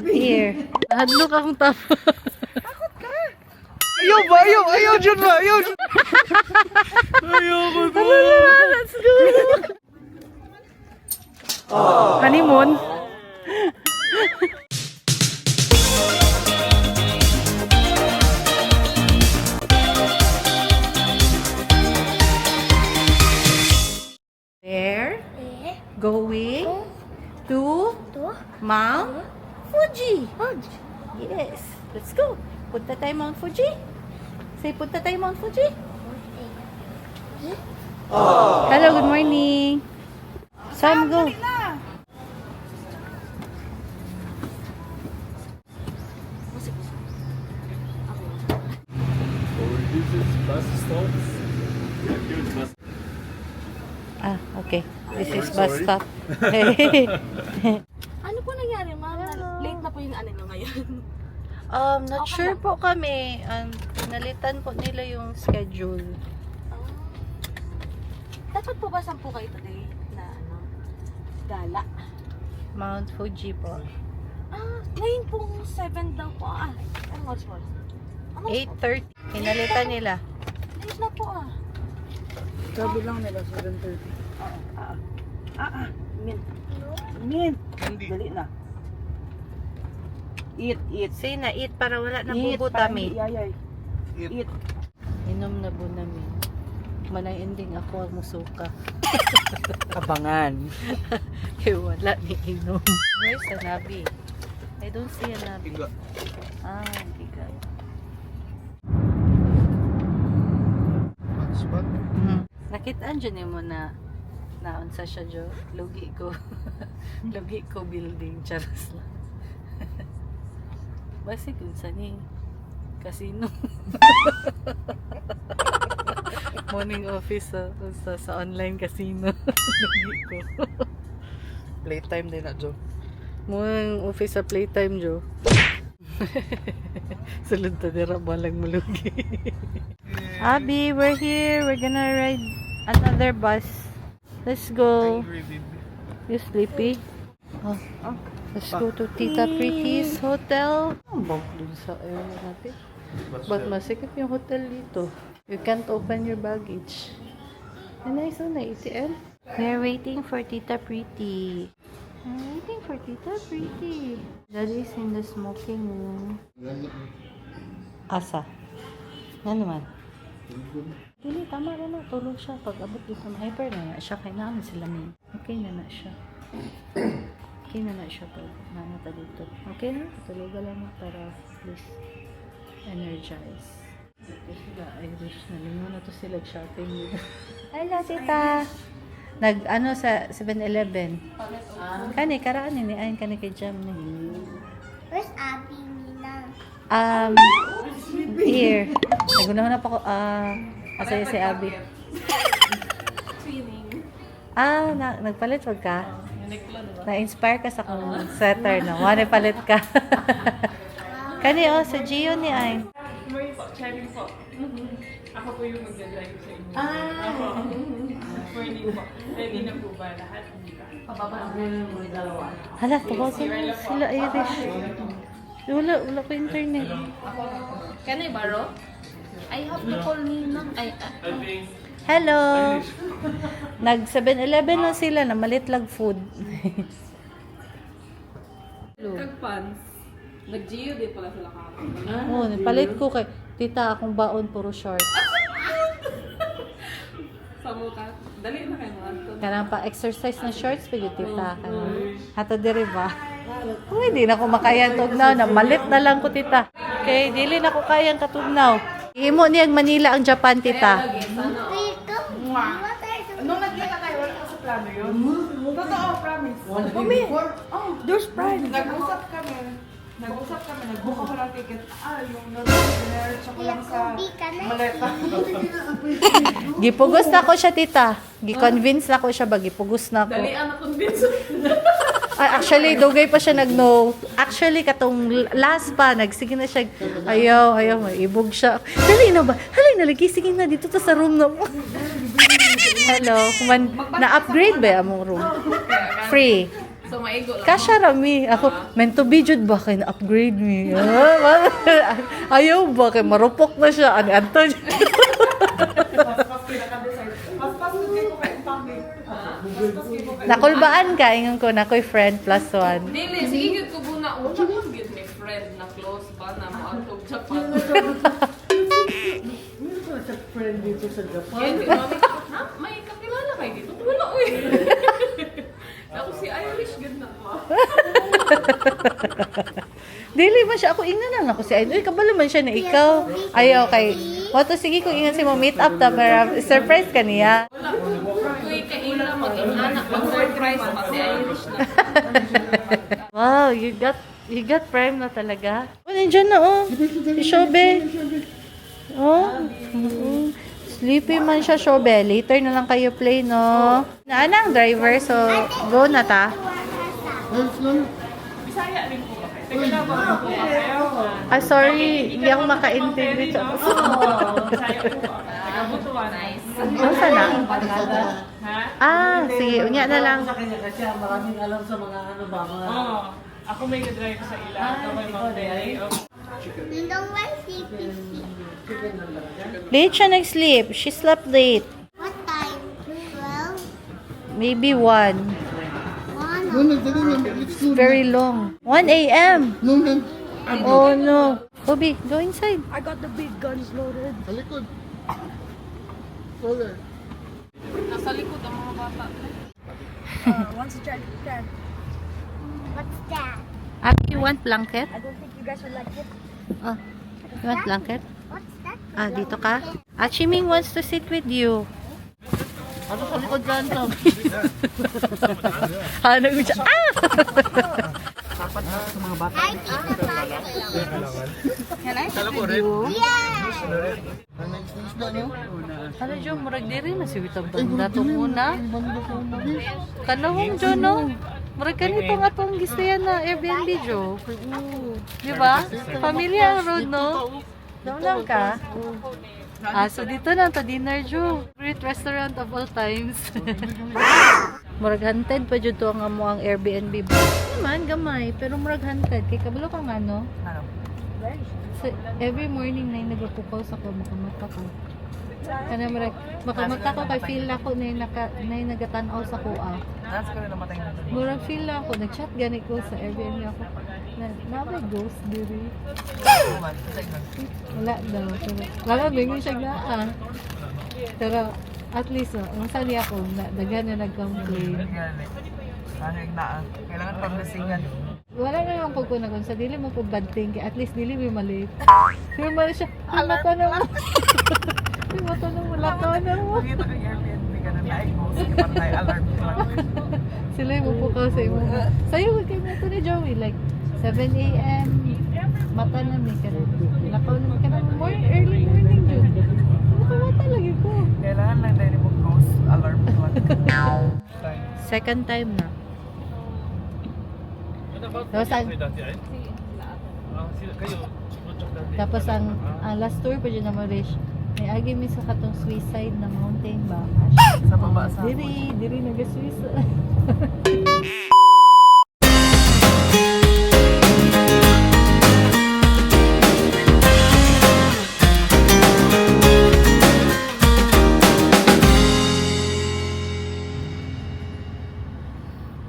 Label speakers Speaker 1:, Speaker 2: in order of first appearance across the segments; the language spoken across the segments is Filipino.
Speaker 1: Here. Hadlok akong tapa.
Speaker 2: Ayaw ba? Ayaw dyan ba? Ayaw dyan. Ayaw ko ba?
Speaker 1: Let's go. Honeymoon. Where? Going to Mount Fuji. Yes. Let's go. Punta tayo Mount Fuji. Say, punta tayo Mount Fuji. Hello, good morning. Sam, go.
Speaker 2: This is bus stops.
Speaker 1: Ah, okay. This is
Speaker 2: Sorry,
Speaker 1: bus
Speaker 2: sorry.
Speaker 1: stop.
Speaker 3: Ano po nangyari, ma'am? Late na po yung ano nyo ngayon.
Speaker 1: Not
Speaker 3: Okay
Speaker 1: sure
Speaker 3: lang.
Speaker 1: po kami. Nalitan po nila yung schedule.
Speaker 3: Dapat po ba 10 kayo today na ano, gala?
Speaker 1: Mount Fuji po.
Speaker 3: Ngayon pong 7 daw po. Anong oras po?
Speaker 1: 8:30. Pinalitan nila.
Speaker 3: Late na po
Speaker 2: Sabi lang nila 7:30.
Speaker 4: Mint.
Speaker 2: Hindi.
Speaker 4: Dali na. Eat.
Speaker 1: Say na, eat para wala na
Speaker 4: Eat,
Speaker 1: bubutami.
Speaker 4: Yayay.
Speaker 2: Eat.
Speaker 4: Eat.
Speaker 1: Inom na po namin. Manay ending ako ang musuka.
Speaker 4: Abangan.
Speaker 1: Kaya wala ni inom. Where's the Nabi? I don't see a Nabi.
Speaker 2: Iga.
Speaker 1: Bigay.
Speaker 2: Hotspot.
Speaker 1: Nakitaan dyan mo na naunsa siya jo. Lugi ko. Lugi ko building. Charas lang. Basi kung saan ni casino. Morning office sa online casino. Lugi ko.
Speaker 2: Playtime din na, Joe.
Speaker 1: Morning office sa playtime jo. Sulod ta dira balang mulugi. Abby, we're here. We're gonna ride another bus. Let's go.
Speaker 2: Angry, baby.
Speaker 1: You sleepy? Oh. Let's go to Tita Pretty's hotel. Ang bang dun sa area natin. But masikip yung hotel dito. You can't open your baggage. And nice na ATM. We're waiting for Tita Pretty. We're waiting for Tita Pretty. Daddy's in the smoking room. Asa? Yan naman. Dili, tama rin na. Tulog siya. Pag abot dito, hyper na siya. Kaya namin sila may. Okay na siya. Okay na siya pag nanata dito. Okay na? Tulugan lang na para please energize. Ito sila Irish. Nalingon na to sila shopping dito. Hello, tita! Nag-ano sa 7-Eleven. Kani, karaan ni ayon kani kay Jam ni.
Speaker 5: Where's Abby, Nina?
Speaker 1: Here. Nagunahan na pa ko, asaya si Abby. Nagpalit wag ka? Na-inspire ka sa kong sweater, no? Wala palit ka. Kani, sa Gio ni Ayn.
Speaker 6: Sharing po. Ako po yung magdadrive sa inyo. Morning po. Ready na po ba lahat?
Speaker 1: Hala, tawagan mo sila Irish. Wala ko internet.
Speaker 3: Can I borrow? I have to call Nina.
Speaker 1: Hello! Nag 7-Eleven na sila na malit lag food.
Speaker 6: Kagpans. Nag-geo din pala sila kakapag.
Speaker 1: Oo, palit ko kay tita akong baon puro short.
Speaker 6: Sa mukha. Dali na kayo mga.
Speaker 1: Kanang pa exercise na shorts pag yung tita ka. Hato diri ba? Uy, di na ko makayang tugnaw na malit na lang ko tita. Okay, dili na ko kayang katugnaw. Imo niyang Manila ang Japan tita.
Speaker 5: Dito?
Speaker 4: Nung nagkita tayo, wala ka sa plano yun. Totoo, promise. There's pride. Nag-usap kami, nag-book ako ng ticket. Yung nag-research ako lang sa maleta.
Speaker 1: Gipugos na ko siya tita. Gi-convince na ko siya ba gipugos na ko.
Speaker 6: Dali ang na-convince.
Speaker 1: Actually, dugay pa siya nag-no. Actually, katong last pa, nagsige na siya. Ayaw, maibog siya. Dali na ba? Halay na lagi, sige na, dito ta sa room na mo. Hello, na-upgrade ba yung among room? Free.
Speaker 6: So, maigo lang.
Speaker 1: Kasha rami. Ako, meant to be jud ba kay na-upgrade me. Ayaw ba kay marupok na siya. Ani Anton. Nakulbaan ka, ingon ko, nakoy friend plus one.
Speaker 6: Dili, sige, ko muna. Una ko, get may friend na close pa na maantog Japan.
Speaker 2: Meron ko sa friend dito sa Japan.
Speaker 6: Hindi, mami, ha? May kakilala kayo dito? Wala, uy. Ako si Irish, good na po.
Speaker 1: Dili man siya. Ako, ingnan lang ako si Ayn. Uy, kabalo man siya na ikaw. Ayaw kay... Wato, sige kung ingan si mo meet up ta para surprise ka niya.
Speaker 6: Wala, uy, kaila mag-inanak ng surprise pa si Irish na.
Speaker 1: Wow, you got prime na talaga. Oh, nandiyan na oh. Si Shobe. Oh. Sleepy man siya, Shobe. Later na lang kayo play, no? Naanang driver, so go na ta. Ah, sorry. Hindi ako maka-intindi. Ano sana? Ah, sige. Unya na lang.
Speaker 2: Sa kanya kasi maraming alam sa mga ano ba, mga...
Speaker 4: Ako may drive sa ila. Ako may mountain.
Speaker 5: You don't like sleeping.
Speaker 1: Late siya nag-sleep. She slept late.
Speaker 5: What time? 12?
Speaker 1: Maybe 1.
Speaker 5: 1
Speaker 1: It's very long. 1 a.m. Oh no. Bobby, go inside.
Speaker 3: I got the big guns loaded.
Speaker 6: Nasa likod ang mga bata.
Speaker 3: Once you try to stand.
Speaker 5: What's that?
Speaker 1: You want blanket?
Speaker 3: I don't think you guys would like it.
Speaker 1: Oh, you want blanket?
Speaker 5: What's that?
Speaker 1: Ah, dito ka? Chiming wants to sit with you.
Speaker 2: Ano sa likod dyan to?
Speaker 1: Ano ko siya? Ah!
Speaker 5: I think about it.
Speaker 3: Can I sit with you?
Speaker 5: Yeah!
Speaker 1: Ano dyan, murag diri na si Witang Banda to muna. Kanawang dyan, no? Murag kanito nga itong gistayan na Airbnb, Jo. Di ba? Pamilya ang road, no? Doon lang ka? Ah, so dito na to dinner, Jo. Great restaurant of all times. Murag hunted pa dyan to ang amo ang Airbnb ba? Man, gamay. Pero murag hunted. Kaya kabalo ka nga, no? So, every morning na yung nagpupukaw sa ko, makamata ko. Kana murag, makamata ko kay feel ako na yung nagatanaw sa kuha. Murag feel na ako, nag-chat gani ko sa Airbnb ako. Na ghost diri. Wala daw. Wala, bingon siya gaan. Pero at least, ang sali ako, daghan na nag-complain.
Speaker 4: Kailangan paglasingan.
Speaker 1: Wala na lang po ko na kung sa dili mo po bad thing, at least dili mo mali. Pero mali siya, ay mata na mo. Ay mata na mo, lakaw na mo.
Speaker 4: Pagkita kang Airbnb ka na na-i-post. Patay alarm lang.
Speaker 1: Sila yung pupukaw sa imo. Sa'yo, kay nato ni Joey, like 7 a.m. Mata na may ka na. Lakaw na ka na. Early morning yun. Mata lagi ko.
Speaker 4: Kailangan lang tayo mo ghost alarm clock.
Speaker 1: Second time na. Tapos ang last tour pa dyan na Marish, may agi mi sa katong suicide na mountain ba?
Speaker 4: Sa baba sa
Speaker 1: Diri naga-suicide.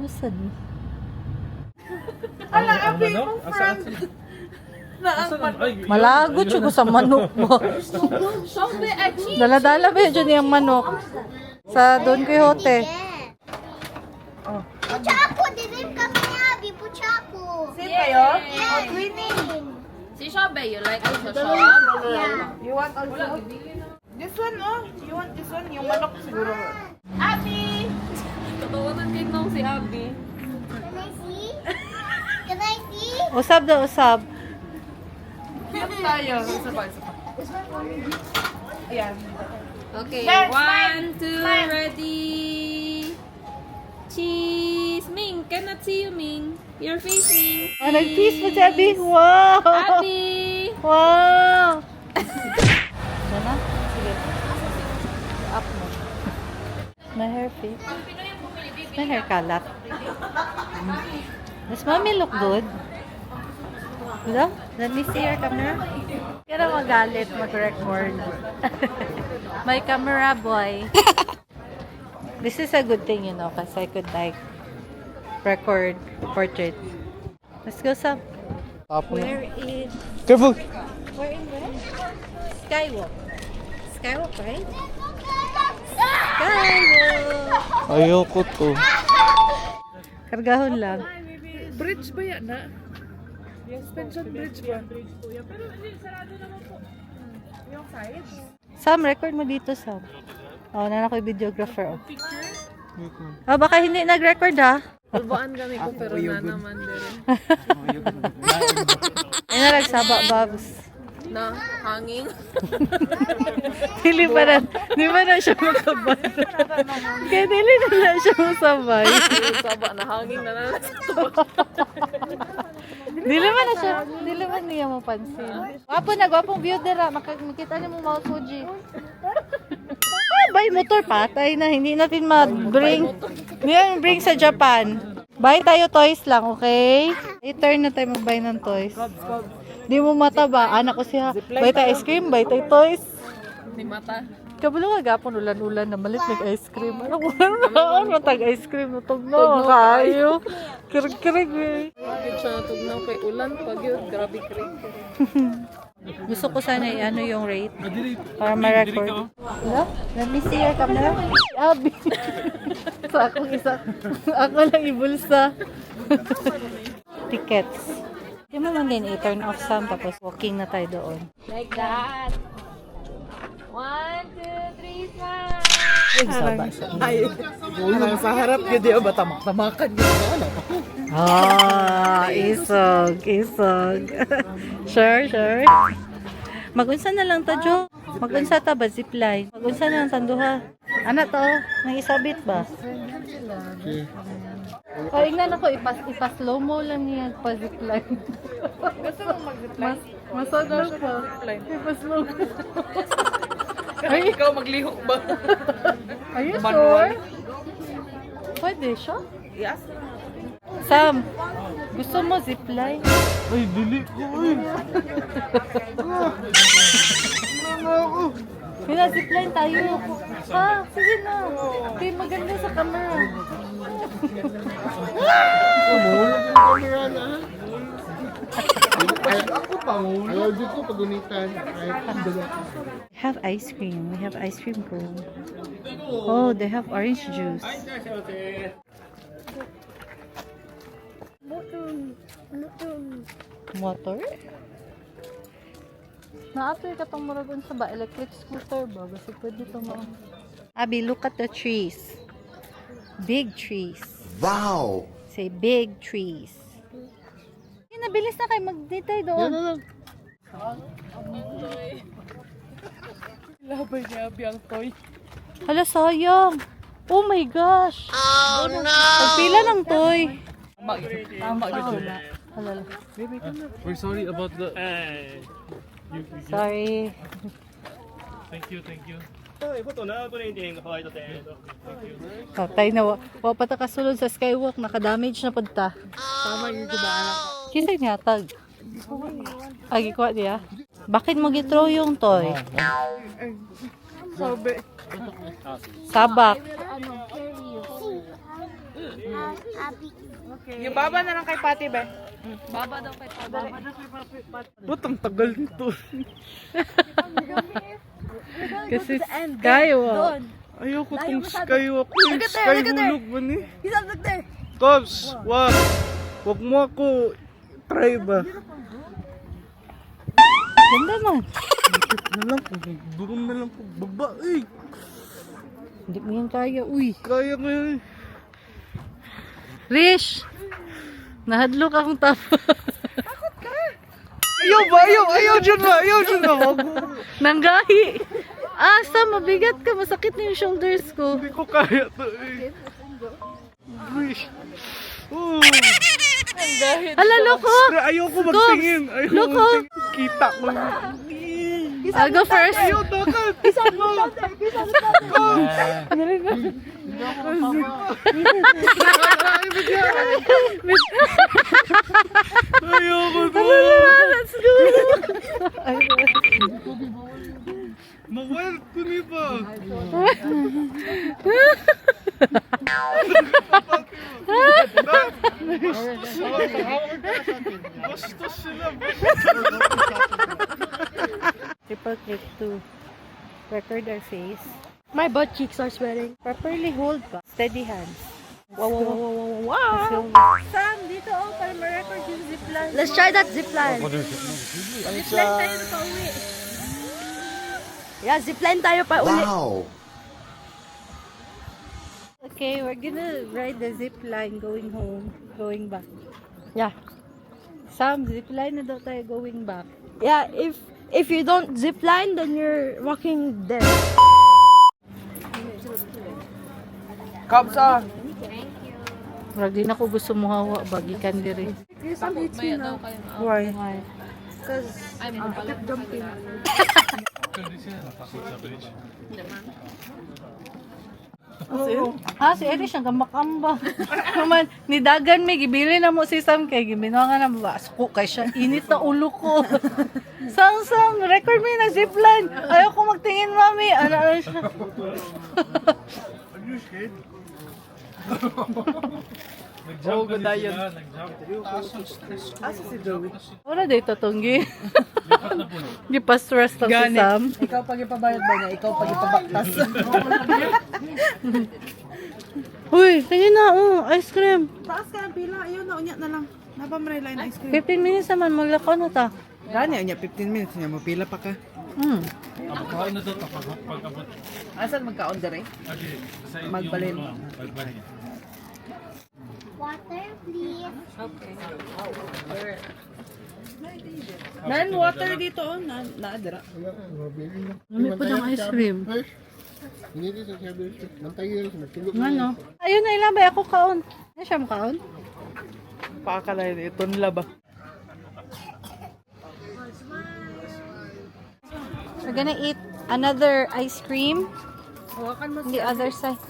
Speaker 1: Ano sad?
Speaker 4: Ala, abi mong friend.
Speaker 1: Malagot siya ko sa manok mo. Dala-dala ba yun yung manok? Sa Don Quixote.
Speaker 5: Puchaku! Dilim kami ni Abby! Puchaku!
Speaker 4: Same kayo?
Speaker 5: Yeah! Twinning!
Speaker 6: Si Shobe, you like it sa shop?
Speaker 5: Yeah!
Speaker 4: You want also? This one, oh. You want this one? Yung manok siguro. Abi!
Speaker 6: Tatawanan kayo nung si Abby.
Speaker 5: Can I see? Can I see?
Speaker 1: Usab daw, usab.
Speaker 4: Cute tayo. Isa pa. Ayan.
Speaker 6: Okay,
Speaker 4: Yes,
Speaker 6: 1, 2, ready. Cheese! Ming, cannot see you, Ming. Your face, Ming.
Speaker 1: Ah, nag-peace mo si Abby. Wow!
Speaker 6: Abby!
Speaker 1: Wow! Sana? Sige. Up mo. My hair fit. My hair kalat. Does mommy look good? Hello? Let me see your camera. Kaya magalit, mag-record. My camera boy. This is a good thing, you know, because I could like record portrait. Let's go, Sam. Where is...
Speaker 2: Careful!
Speaker 1: Where in where? Skywalk. Skywalk, right? Skywalk!
Speaker 2: Ayoko to.
Speaker 1: Kargahon lang.
Speaker 4: Bridge ba yan na? Suspension bridge ba? Yung side?
Speaker 1: Sam, record mo dito, Sam. Oh, na ako yung videographer. Oh. Oh, baka hindi nag-record, ha?
Speaker 6: Albaan kami ko pero na naman din.
Speaker 1: Ay na, nagsaba, Babs.
Speaker 6: Na hanging.
Speaker 1: Dili pa na siya makabay. Kaya dili na siya masabay.
Speaker 6: Saba na hanging na naman.
Speaker 1: Dili man niya mapansin. Gwapong view dira. Makita niyo mo Mount Fuji. Ay, bay motor patay na. Hindi natin ma-bring. Hindi natin bring sa Japan. Buy tayo toys lang, okay? Later na tayo mag-buy ng toys. Di mo mataba. Anak ko siya. Buy tayo ice cream, buy tayo toys.
Speaker 6: Ni mata.
Speaker 1: Kabalo nga gapon ulan-ulan na malit nag-ice cream. Ano tag-ice cream na tugno? Kayo. Kirig-kirig eh.
Speaker 6: Bakit siya natugnaw kay ulan pag yun. Grabe kring.
Speaker 1: Gusto ko sana ano yung rate para ma-record. Hello? Let me see your camera. Abi. So akong isa. Ako lang ibulsa. Tickets. Di mo lang din i-turn off Sam tapos walking na tayo doon.
Speaker 6: Like that. 1, 2, 3, smile!
Speaker 1: Ay, saba.
Speaker 4: Ay, parang sa harap yun di ba tamak-tamakan yun.
Speaker 1: Isog. Sure. Magunsa na lang ta, Jo. Magunsa ta ba, zipline? Magunsa na lang tanduha. Ano to? May isabit ba? O, ingnan ako, ipa-slow mo lang niya pa-zipline.
Speaker 4: Gusto mo mag-zipline?
Speaker 1: Masagal pa. Ipa-slow mo.
Speaker 4: Ay, ikaw maglihok ba?
Speaker 1: Are you
Speaker 4: Manual?
Speaker 1: sure? Pwede siya?
Speaker 4: Yes.
Speaker 1: Sam, gusto mo zipline?
Speaker 2: Ay, dili ko eh.
Speaker 1: Mila, zipline tayo. Ha? Sige na. Okay, maganda sa camera.
Speaker 2: Ayaw dito pagunitan.
Speaker 1: Have ice cream. We have ice cream cone. Oh, they have orange juice. Motor? Naatoy ka tong muragon sa ba? Electric scooter ba? Kasi pwede ito mo. Abby, look at the trees. Big trees.
Speaker 7: Wow!
Speaker 1: Say big trees. Nabilis na kayo. Mag-ditay doon.
Speaker 4: Labay niya biyang toy.
Speaker 1: Hala, sayang. Oh my gosh. Oh no. Pagpila ng toy.
Speaker 4: Tama yun.
Speaker 1: Hala.
Speaker 2: We're sorry about the...
Speaker 1: Sorry.
Speaker 2: Thank you.
Speaker 1: Patay na. Wa pa ta kasulod sa skywalk. Naka-damage na pagta.
Speaker 4: Tama yun diba anak?
Speaker 1: Kisay niya tag. Agi ko niya. Bakit mo githrow yung toy?
Speaker 4: Sabi.
Speaker 1: Sabak.
Speaker 4: Yung baba na lang kay Pati ba?
Speaker 6: Baba daw kay Tabay.
Speaker 2: Ba't ang tagal nito?
Speaker 1: Kasi skywalk.
Speaker 2: Ayoko tong skywalk. Skywalk ba ni?
Speaker 3: He's up there.
Speaker 2: Cops, wag. Wag mo ako. Try ba?
Speaker 1: Ganda man.
Speaker 2: Na lang po. Doon na lang po. Baba eh.
Speaker 1: Hindi mo yan kaya. Uy.
Speaker 2: Kaya ko yun.
Speaker 1: Rish! Nahadlok akong tapa.
Speaker 2: Ayaw dyan ba?
Speaker 1: Nanggahi. Asa, mabigat ka. Masakit na yung shoulders ko.
Speaker 2: Hindi ko kaya to eh. Wish. Oh.
Speaker 1: Hala, loko!
Speaker 2: Ayoko magtingin.
Speaker 1: Loko!
Speaker 2: Kita ko.
Speaker 1: I'll go first.
Speaker 2: Ayaw, dakat! Ayaw ko doon!
Speaker 1: Let's go.
Speaker 2: Mag-wild ko ni ba? Bastos sila.
Speaker 1: Triple click to record our face.
Speaker 3: My butt cheeks are sweating.
Speaker 1: Properly hold pa. Steady hands.
Speaker 3: Wow, wow, wow, wow, wow,
Speaker 1: Let's
Speaker 3: wow.
Speaker 1: go. Sam, dito oh, para ma-record yung zipline.
Speaker 3: Let's try that zipline.
Speaker 1: Zipline tayo na pauwi.
Speaker 3: Yeah, zipline tayo pa uli.
Speaker 1: Okay, we're gonna ride the zipline going home, going back.
Speaker 3: Yeah.
Speaker 1: Sam, zipline na daw tayo going back.
Speaker 3: Yeah, if you don't zipline, then you're walking dead.
Speaker 4: Kamsa.
Speaker 1: Murag din ako gusto mo hawa, bagikan diri.
Speaker 6: Maya daw kayo na.
Speaker 4: Why?
Speaker 1: Why?
Speaker 6: Ay, mo pala.
Speaker 1: Si Erish ang gamakamba. Naman, nidagan may gibili na mo si Sam kay gibinangan na ba suko kay siya init na ulo ko. Sang record me na zipline. Ayaw ko magtingin mami. Ano siya?
Speaker 2: Are you scared?
Speaker 4: Oh, gadayon.
Speaker 2: Asa si Joey?
Speaker 1: Wala dito tonggi. Di pa stress lang si Sam.
Speaker 4: Ikaw pag ipabayad ba niya? Ikaw pag ipabaktas.
Speaker 1: Uy, tingin na ice cream.
Speaker 4: Taas ka ang pila. Ayun na, unya na lang. Napamaray line ice cream.
Speaker 1: 15 minutes naman maglakaw na ta.
Speaker 4: Gani, unya 15 minutes niya. Mapila pa ka.
Speaker 2: Abot na daw pag-abot.
Speaker 4: Asan magkaon dere? Magbalin.
Speaker 2: Magbalin.
Speaker 5: Water, please.
Speaker 4: Nan water dito oh. Naadara.
Speaker 1: Lami po ng ice cream.
Speaker 7: Hindi rin sa sabi rin. Nantayin rin sa nagtulog.
Speaker 1: Ano? Ayun na ilang ba ako kaon? Ano siya mo kaon?
Speaker 4: Pakalay ito nila ba?
Speaker 1: We're gonna eat another ice cream.
Speaker 3: Hawakan mo
Speaker 1: On the other side.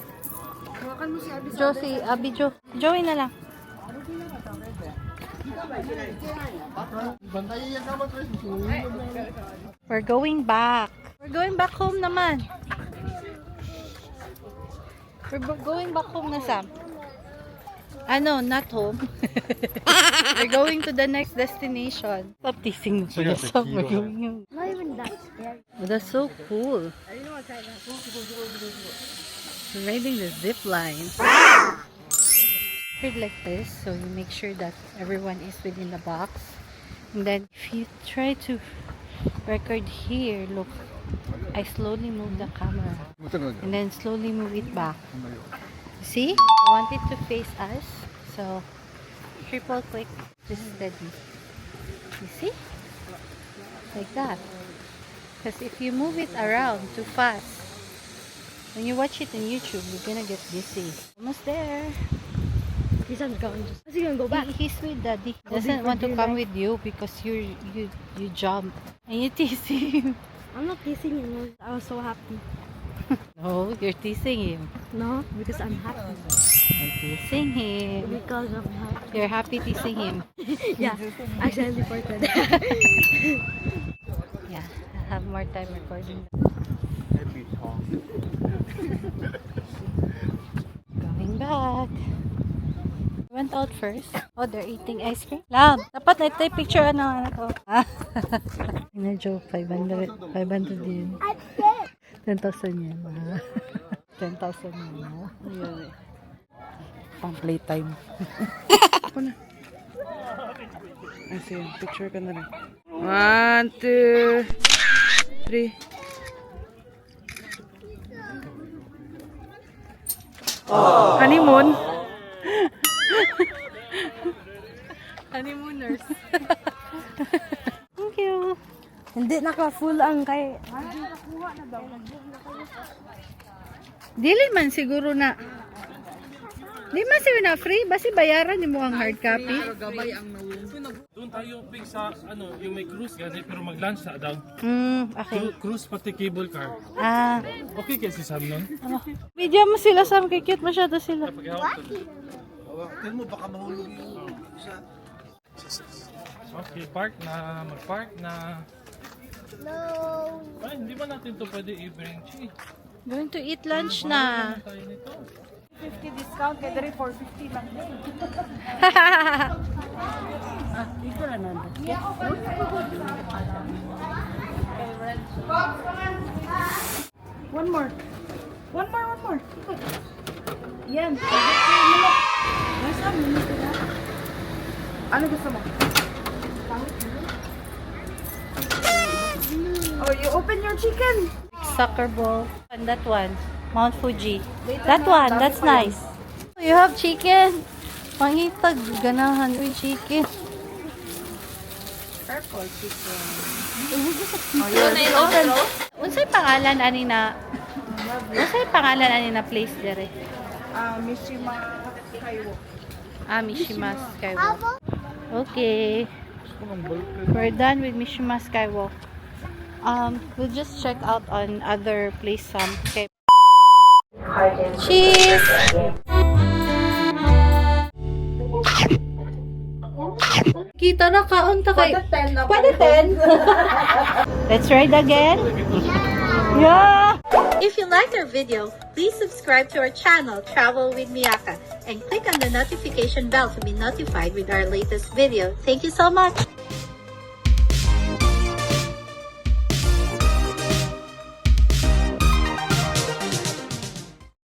Speaker 3: Hawakan mo si Abby.
Speaker 1: Si Abi Jo. Joey na lang.
Speaker 7: Bantayan yan naman rin. Sinulog na.
Speaker 1: We're going back. We're going back home naman. Going back home na, Sam. Ano, not home. We're going to the next destination. Stop teasing mo pala, Sam. We're going home.
Speaker 3: Not even that scary.
Speaker 1: Oh, that's so cool. We're riding the zip line. Like this, so you make sure that everyone is within the box. And then if you try to record here, look, I slowly move the camera and then slowly move it back. See? I want it to face us, so triple click, just steady. You see? Like that. Because if you move it around too fast, when you watch it on YouTube, you're gonna get dizzy. Almost there.
Speaker 3: He's gone. Is he gonna go back?
Speaker 1: He's with daddy. He doesn't want to come with you because you jump and you tease him.
Speaker 3: I'm not teasing him. I was so happy.
Speaker 1: No, you're teasing him.
Speaker 3: No, because I'm happy.
Speaker 1: You're teasing him.
Speaker 3: Because I'm happy.
Speaker 1: You're happy teasing him.
Speaker 3: Yeah, accidentally reported.
Speaker 1: Yeah, I have more time recording. Going back. Went out first. Oh, they're eating ice cream. Lab, dapat na ito picture ano ko. Ina-joke, 500 din. 10,000 yan. 10,000 yan. Yun eh.
Speaker 4: Pang playtime. Ako na. Ay, sige. Picture ka na rin. 1, 2, 3. Honeymoon?
Speaker 1: Honeymooners. Thank you.
Speaker 3: Hindi naka-full ang kay...
Speaker 1: Dili man siguro na. Di man sila na free, basi bayaran ni mo ang hard copy.
Speaker 2: Doon tayo pick sa yung may cruise gani pero mag-lunch sa daw.
Speaker 1: Okay.
Speaker 2: Cruise pati cable car.
Speaker 1: Ah,
Speaker 2: Okay kaya si Sam nun?
Speaker 1: video mo sila Sam, kay cute masyado sila.
Speaker 2: Okay, park na, mag-park na.
Speaker 5: No.
Speaker 2: Ay, hindi ba natin to pwede i-bring? Chi,
Speaker 1: Going to eat lunch na.
Speaker 2: tayo nito.
Speaker 4: 50 discount, kaya dari 450 lang din.
Speaker 1: Ito na nando.
Speaker 4: One more. One more. Yan. Ano gusto mo? Oh, you open your chicken.
Speaker 1: Soccer ball. And that one, Mount Fuji. That one, that's nice. You have chicken. Pangitag, ganahan. Uy, chicken. Purple chicken. Unsay pangalan ani na? Unsay pangalan ani na place dire?
Speaker 4: Mishima Kaiwo.
Speaker 1: Mishima Skywalk. Okay. We're done with Mishima Skywalk. We'll just check out on other place some. Okay. Cheese! Kita na kaunta kay. Pwede 10. Let's ride again. Yeah. If you liked our video, please subscribe to our channel, Travel with Miyaka, and click on the notification bell to be notified with our latest video. Thank you so much.